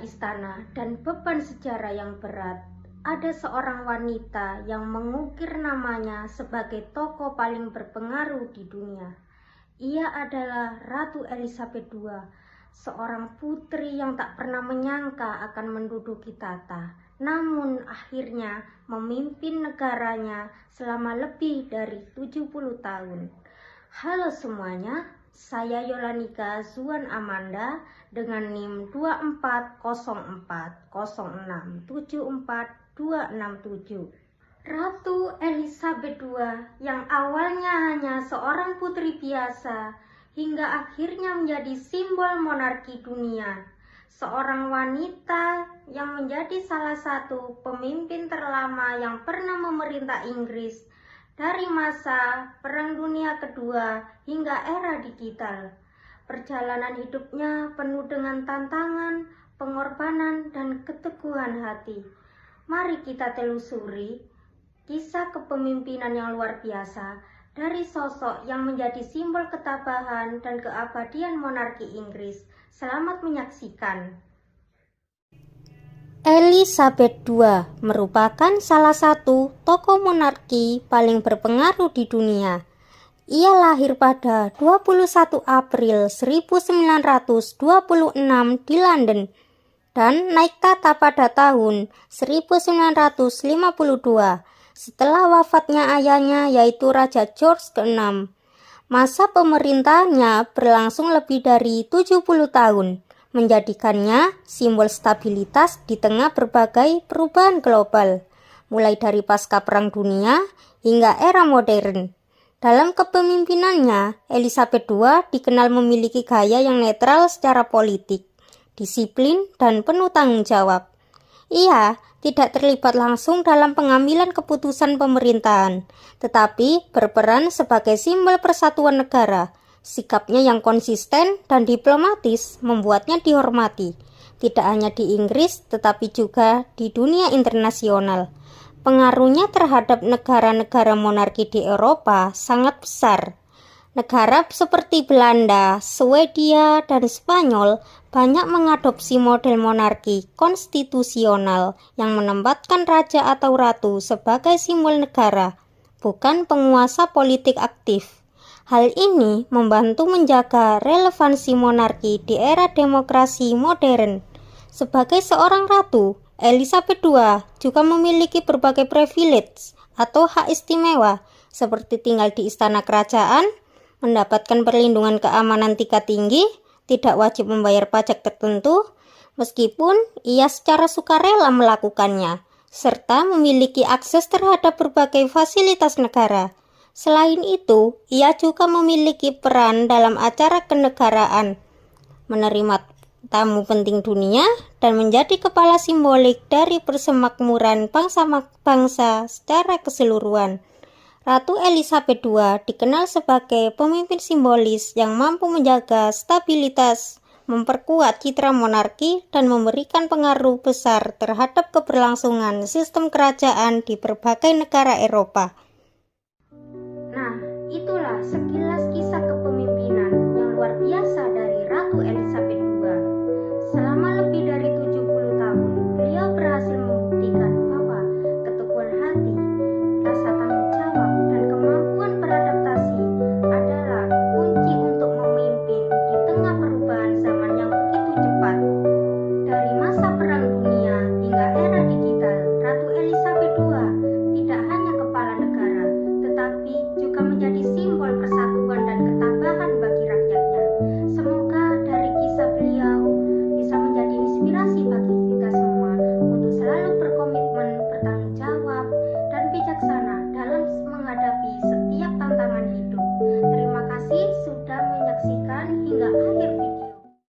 istana dan beban sejarah yang berat, ada seorang wanita yang mengukir namanya sebagai tokoh paling berpengaruh di dunia. Ia adalah Ratu Elizabeth II, seorang putri yang tak pernah menyangka akan menduduki tahta, namun akhirnya memimpin negaranya selama lebih dari 70 tahun. Halo semuanya, saya Yolanika Zuan Amanda dengan NIM 24040674267. Ratu Elizabeth II yang awalnya hanya seorang putri biasa hingga akhirnya menjadi simbol monarki dunia. Seorang wanita yang menjadi salah satu pemimpin terlama yang pernah memerintah Inggris dari masa Perang Dunia Kedua hingga era digital. Perjalanan hidupnya penuh dengan tantangan, pengorbanan, dan keteguhan hati. Mari kita telusuri kisah kepemimpinan yang luar biasa dari sosok yang menjadi simbol ketabahan dan keabadian monarki Inggris. Selamat menyaksikan. Elizabeth II merupakan salah satu tokoh monarki paling berpengaruh di dunia. Ia lahir pada 21 April 1926 di London dan naik tahta pada tahun 1952 setelah wafatnya ayahnya yaitu Raja George VI. Masa pemerintahannya berlangsung lebih dari 70 tahun, menjadikannya simbol stabilitas di tengah berbagai perubahan global, mulai dari pasca Perang Dunia hingga era modern. Dalam kepemimpinannya, Elizabeth II dikenal memiliki gaya yang netral secara politik, disiplin, dan penuh tanggung jawab. Ia tidak terlibat langsung dalam pengambilan keputusan pemerintahan, tetapi berperan sebagai simbol persatuan negara. Sikapnya yang konsisten dan diplomatis membuatnya dihormati, tidak hanya di Inggris tetapi juga di dunia internasional. Pengaruhnya terhadap negara-negara monarki di Eropa sangat besar. Negara seperti Belanda, Swedia, dan Spanyol banyak mengadopsi model monarki konstitusional yang menempatkan raja atau ratu sebagai simbol negara, bukan penguasa politik aktif. Hal ini membantu menjaga relevansi monarki di era demokrasi modern. Sebagai seorang ratu, Elizabeth II juga memiliki berbagai privilege atau hak istimewa seperti tinggal di istana kerajaan, mendapatkan perlindungan keamanan tingkat tinggi, tidak wajib membayar pajak tertentu, meskipun ia secara sukarela melakukannya, serta memiliki akses terhadap berbagai fasilitas negara. Selain itu, ia juga memiliki peran dalam acara kenegaraan, menerima tamu penting dunia, dan menjadi kepala simbolik dari persemakmuran bangsa-bangsa secara keseluruhan. Ratu Elizabeth II dikenal sebagai pemimpin simbolis yang mampu menjaga stabilitas, memperkuat citra monarki, dan memberikan pengaruh besar terhadap keberlangsungan sistem kerajaan di berbagai negara Eropa.